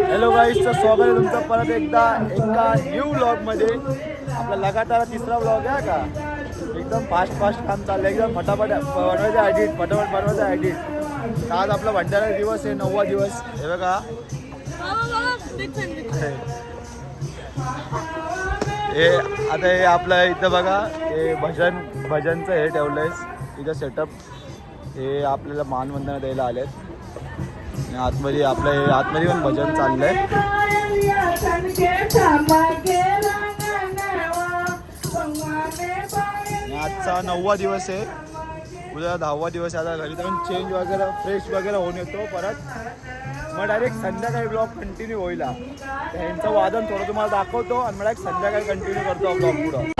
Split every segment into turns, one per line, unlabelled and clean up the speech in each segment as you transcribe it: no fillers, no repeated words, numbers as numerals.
Hello गाईजचं स्वागत आहे तुमचं परत एकदा एका न्यू व्लॉगमध्ये. आपला लगातार तिसरा व्लॉग आहे का. एकदम फास्ट काम चाललं आहे, एकदम फटाफट बनवायचं एडिट, फटाफट बनवायचं एडिट. आज आपला भंडारा दिवस आहे, 9वा दिवस. हे बघा हे आता हे आपलं इथं बघा हे भजनचं हे ठेवलं आहे इथं सेटअप. हे आपल्याला मानवंदना द्यायला आलेत. आतमध्ये आपलं हे आतमध्ये पण भजन चाललंय. आजचा 9वा दिवस आहे, उद्या 10वा दिवस आहे. आता घरी जाऊन चेंज वगैरे फ्रेश वगैरे होऊन येतो परत. मग डायरेक्ट संध्याकाळी ब्लॉग कंटिन्यू होईल. ह्यांचं वादन थोडं तुम्हाला दाखवतो आणि मला एक संध्याकाळी कंटिन्यू करतो ब्लॉग पुढं.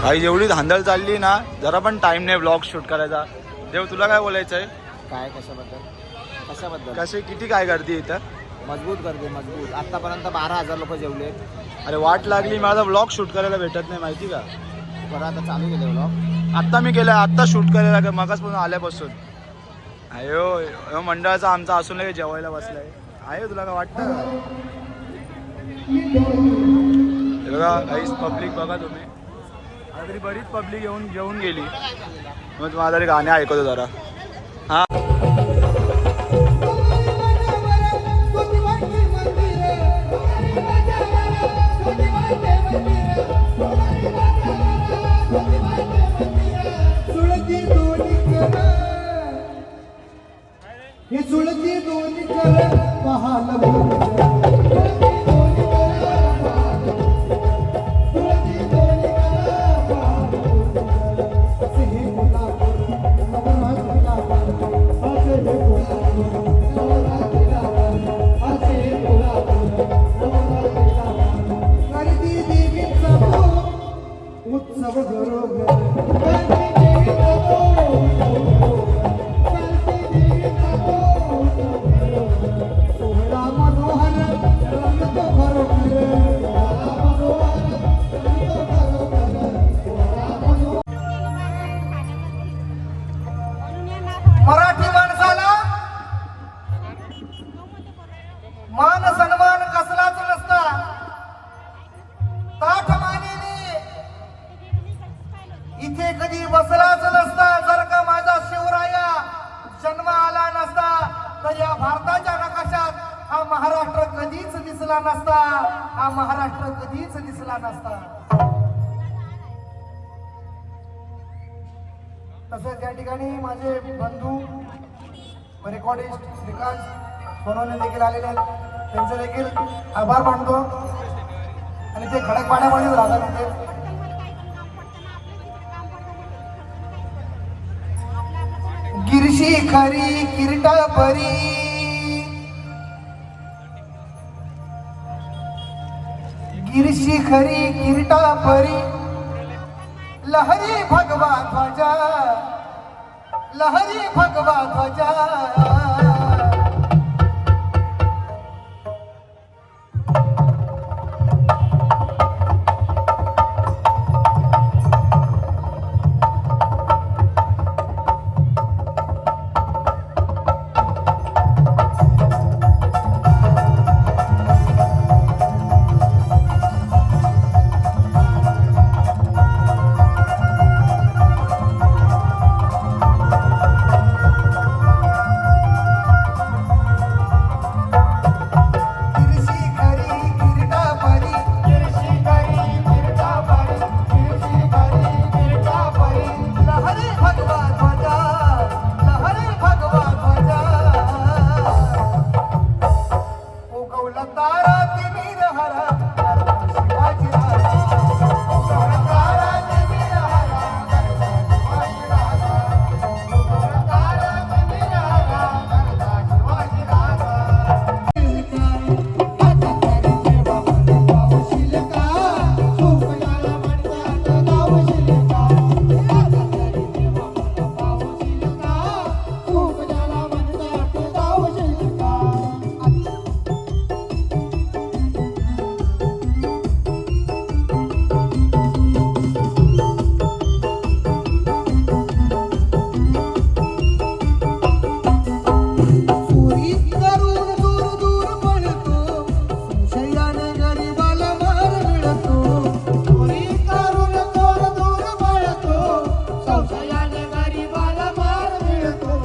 आई जेवढी धांदल चालली ना, जरा पण टाइम नाही ब्लॉग शूट करायचा. देव तुला काय बोलायचं आहे?
काय कशाबद्दल
कसे किती काय करते इथं?
मजबूत करते मजबूत. आतापर्यंत 12,000 लोक जेवले.
अरे वाट लागली, मला ब्लॉग शूट करायला भेटत नाही माहिती का.
बरं आता चालू केले ब्लॉग.
आत्ता मी केलं, आत्ता शूट करायला मगाचपासून आल्यापासून. अयो मंडळाचा आमचा असून लगे जेवायला बसलाय. आहे तुला काय वाटतं? बघा काहीच पब्लिक बघा तुम्ही. आता तरी बरीच पब्लिक येऊन गेली. मग तुम्हाला तरी गाणे ऐकवतो जरा. हा
हे जुळती दोन्ही कर पाहाल. उत्सव मराठी माणसाला मान सन्मान कसलाच नसता. ताठ मानेने इथे कधी बसलाच नसता. जर का माझा शिवराया जन्म आला नसता तर या भारताच्या नकाशात हा महाराष्ट्र कधीच दिसला नसता. हा महाराष्ट्र कधीच दिसला नसता. तसंच या ठिकाणी माझे बंधू रेकॉर्डिस्ट श्रीकांत सोनवणे देखील आलेले आहेत. त्यांचे देखील आभार मानतो. आणि ते खडकपाड्यामध्येच राहतात. म्हणजे गिरशी खरी किरीटा परी गिरशी खरी किरीटा परी लहरी भगवा ध्वजा लहरी भगवा ध्वजा. तारात वीरहरा शिवाजी राजा तारात वीरहरा शिवाजी राजा तारात वीरहरा शिवाजी राजा आता तरी देवा गावशील का सुखयाला म्हणतात गावशील का आता तरी देवा गावशील का सुखयाला म्हणतात गावशील का चोरी करून दूर दूर पळतो संशयाने गरीबाला मार मिळतो चोरी करून दूर दूर पळतो संशयाने गरीबाला मार मिळतो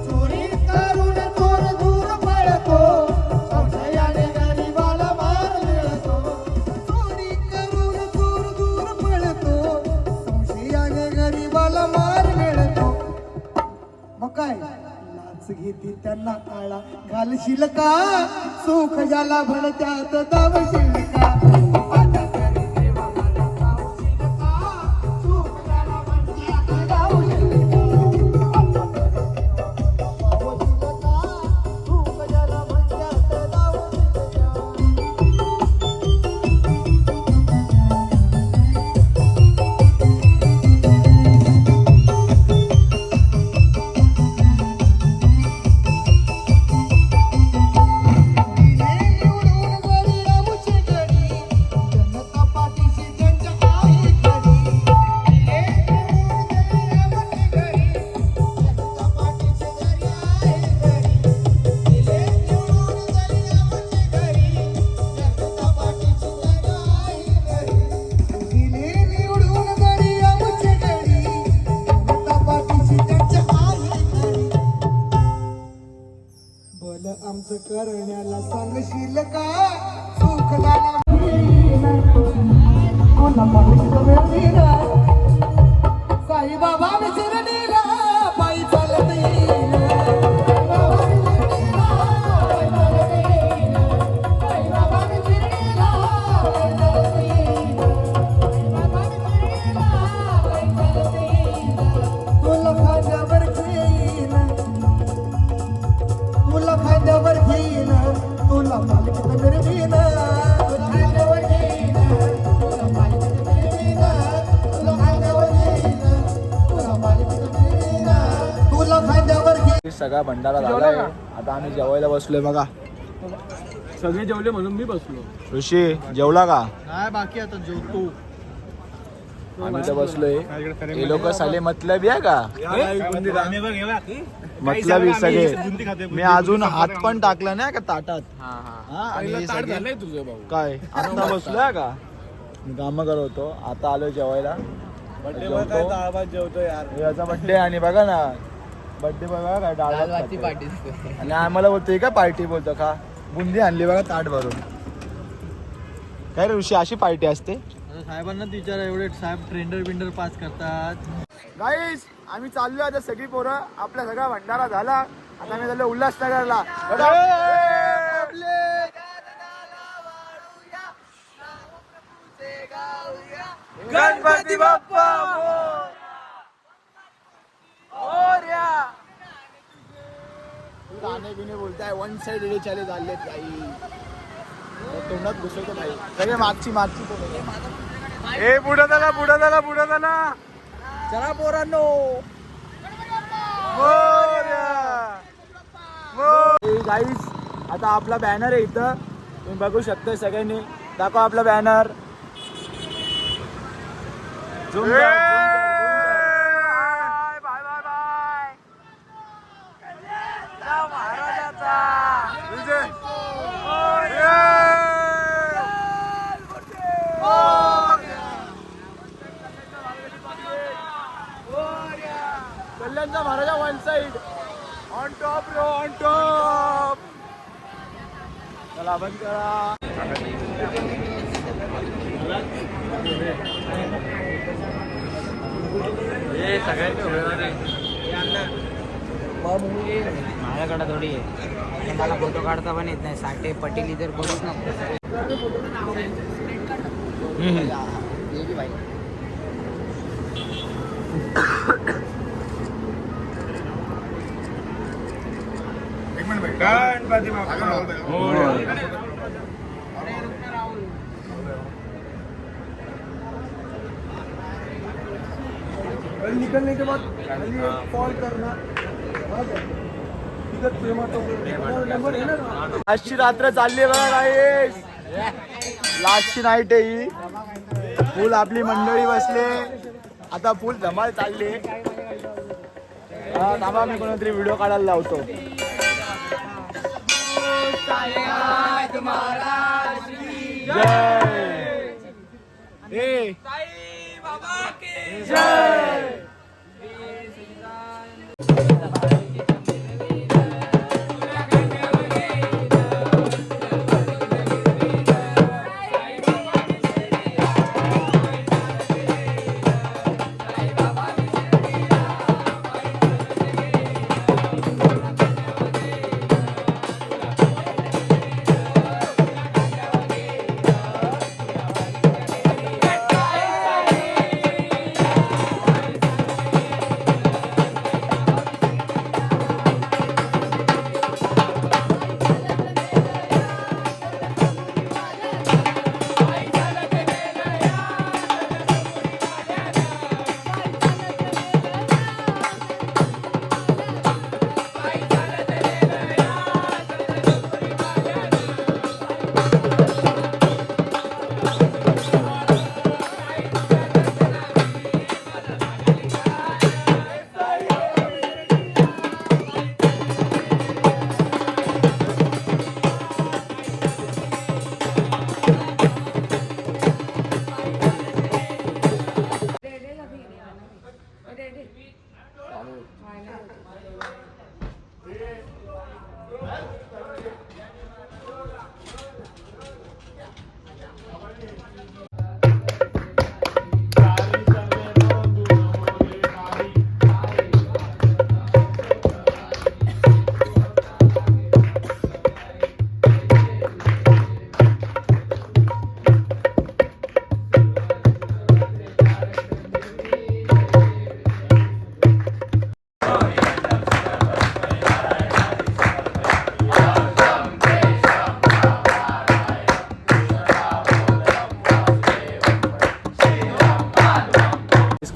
चोरी करून दूर दूर पळतो संशयाने गरीबाला मार मिळतो चोरी करून दूर दूर पळतो संशयाने गरीबाला मार मिळतो मग काय लाच घेती त्यांना आळा घालशील का सुख ज्याला भरत्यात दावशील का आता तरी देवा मला गावशील का सुख ज्याला भरत्यात दावशील का आता तरी देवा गावशील का सुख ज्याला भरत्यात दावशील का निवडून बरी आमची घडी जनता पाठीशी त्यांच्या आहे घडी निवडून बरी आमची घडी जनता पाठीशी घडी आहे घडी निवडून बरी आमची घडी जनता पाठीशी घडी आहे घडी निवडून बरी आमची घडी जनता पाठीशी त्यांच्या आहे घडी बल आमचं करण्याला सांगशील का सुख झाला कोणा पाहिजे मिळणीला साईबाबा विसरणीला पायी चालत येईल साईबाबा विसरणीला पायी चालत येईल तुला खांद्यावर घेईन तुला खांद्यावर घेईन तुला मालकीत मिरवीन तुला खांद्यावर घेईन तुला मालकीत मिरवीन तुला खांद्यावर घेईन तुला मालकीत मिरवीन तुला खांद्यावर घेईन
सगळा भंडारा झालाय आता आम्ही जेवायला बसलोय बघा
सगळे जेवले म्हणून मी बसलो.
ऋषी जेवला का
काय बाकी आता जेवतो.
आम्ही तर बसलोय हे लोक साले मतलबी आहे का मतलबी सगळे मी अजून हात पण टाकला नाही का ताटात हा, आणि हे सगळे
तुझं भाऊ
काय आता बसलोय का मी काम करत होतो आता आलोय जेवायला जेवतो यार याचा बर्थडे आणि बघा ना बर्थडे बघा काय डाळ भात आणि आम्हाला बोलतोय का पार्टी बोलतो का बुंदी आणली बघा ताट भरून काय रे ऋषी अशी पार्टी असते
साहेबांना विचारा एवढे साहेब ट्रेंडर बिंडर पास करतात.
गाईस आम्ही चाललोय आता सगळी पोरं आपला सगळा भंडारा झाला आता आम्ही चाललोय उल्हासनगरला गणपती बाप्पा गाणे बिने बोलताय वन साइड रेडिओ चाले चाललेत काही तोंडात घुसवतो काही सगळे मागची ए पुढं झाला चला पोरांनो गाईस आता आपला बॅनर आहे इथं तुम्ही बघू शकता सगळ्यांनी दाखवा आपला बॅनर कल्याणचा महाराजा one side on top row on top चला बंद करा हे सगळ्यांनी
माझ्याकडे थोडी आहे आणि मला फोटो काढता पण येत नाही. साठे पटेली तर करूच नको.
निकलने के बाद कॉल करना. लास्टची रात्र चालली बघा गाईस. लास्टची नाईट आहे ही. फुल आपली मंडळी बसले. आता फुल धमाल चालली. थांबा मी कोणतरी व्हिडिओ काढायला लावतो. जय जय.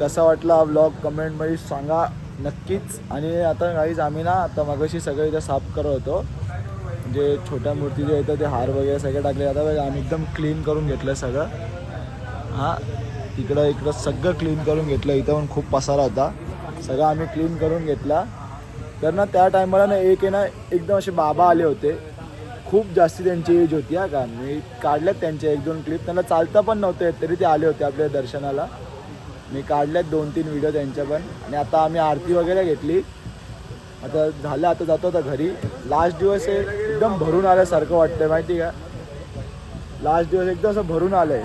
कसा वाटला हा व्लॉग कमेंटमध्ये सांगा नक्कीच. आणि आता काहीच आम्ही ना आता मगाशी सगळं इथं साफ करत होतो. म्हणजे छोट्या मूर्ती जे येतं ते हार वगैरे सगळे टाकले. आता बघा आम्ही एकदम क्लीन करून घेतलं सगळं. हां इकडं सगळं क्लीन करून घेतलं. इथं पण खूप पसारा होता. सगळं आम्ही क्लीन करून घेतला. तर ना त्या टायमाला ना एक आहे ना एकदम असे बाबा आले होते. खूप जास्ती त्यांची एज होती. हा का मी काढल्यात त्यांचे 1-2 क्लिप. त्यांना चालता पण नव्हते तरी ते आले होते आपल्या दर्शनाला. मी काढल्यात 2-3 व्हिडिओ त्यांच्या पण. आणि आता आम्ही आरती वगैरे घेतली. आता झालं आता जातो आता घरी. लास्ट दिवस आहे एकदम भरून आल्यासारखं वाटतंय माहिती का. लास्ट दिवस एकदम असं भरून आलंय.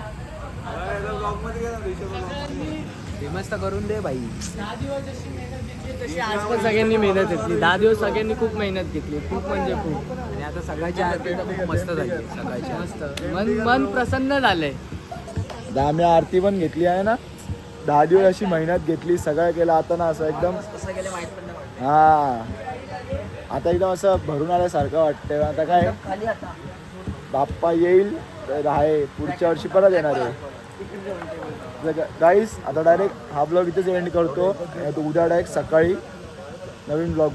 फेमस तर करून दे बाई.
10 दिवस जशी मेहनत घेतली तशी आज पण सगळ्यांनी मेहनत घेतली. 10 दिवस सगळ्यांनी खूप मेहनत घेतली. खूप म्हणजे खूप.
आणि आता सगळ्याच्या आरती तर खूप मस्त झाली. सगळ्याच्या
मस्त मन प्रसन्न झालंय.
आता आम्ही आरती पण घेतली आहे ना. 10 दिवस अशी मेहनत घेतली. सगळं केलं. आता ना असं एकदम
कसं गेले माहित पण नाही.
हां आता एकदम असं भरून आल्यासारखं वाटतंय. आता काय
खाली आता
बाप्पा येईल तर आहे पुढच्या वर्षी परत येणार आहे. गाईस आता डायरेक्ट हा ब्लॉग इथेच एंड करतो. उद्या डायरेक्ट सकाळी नवीन ब्लॉग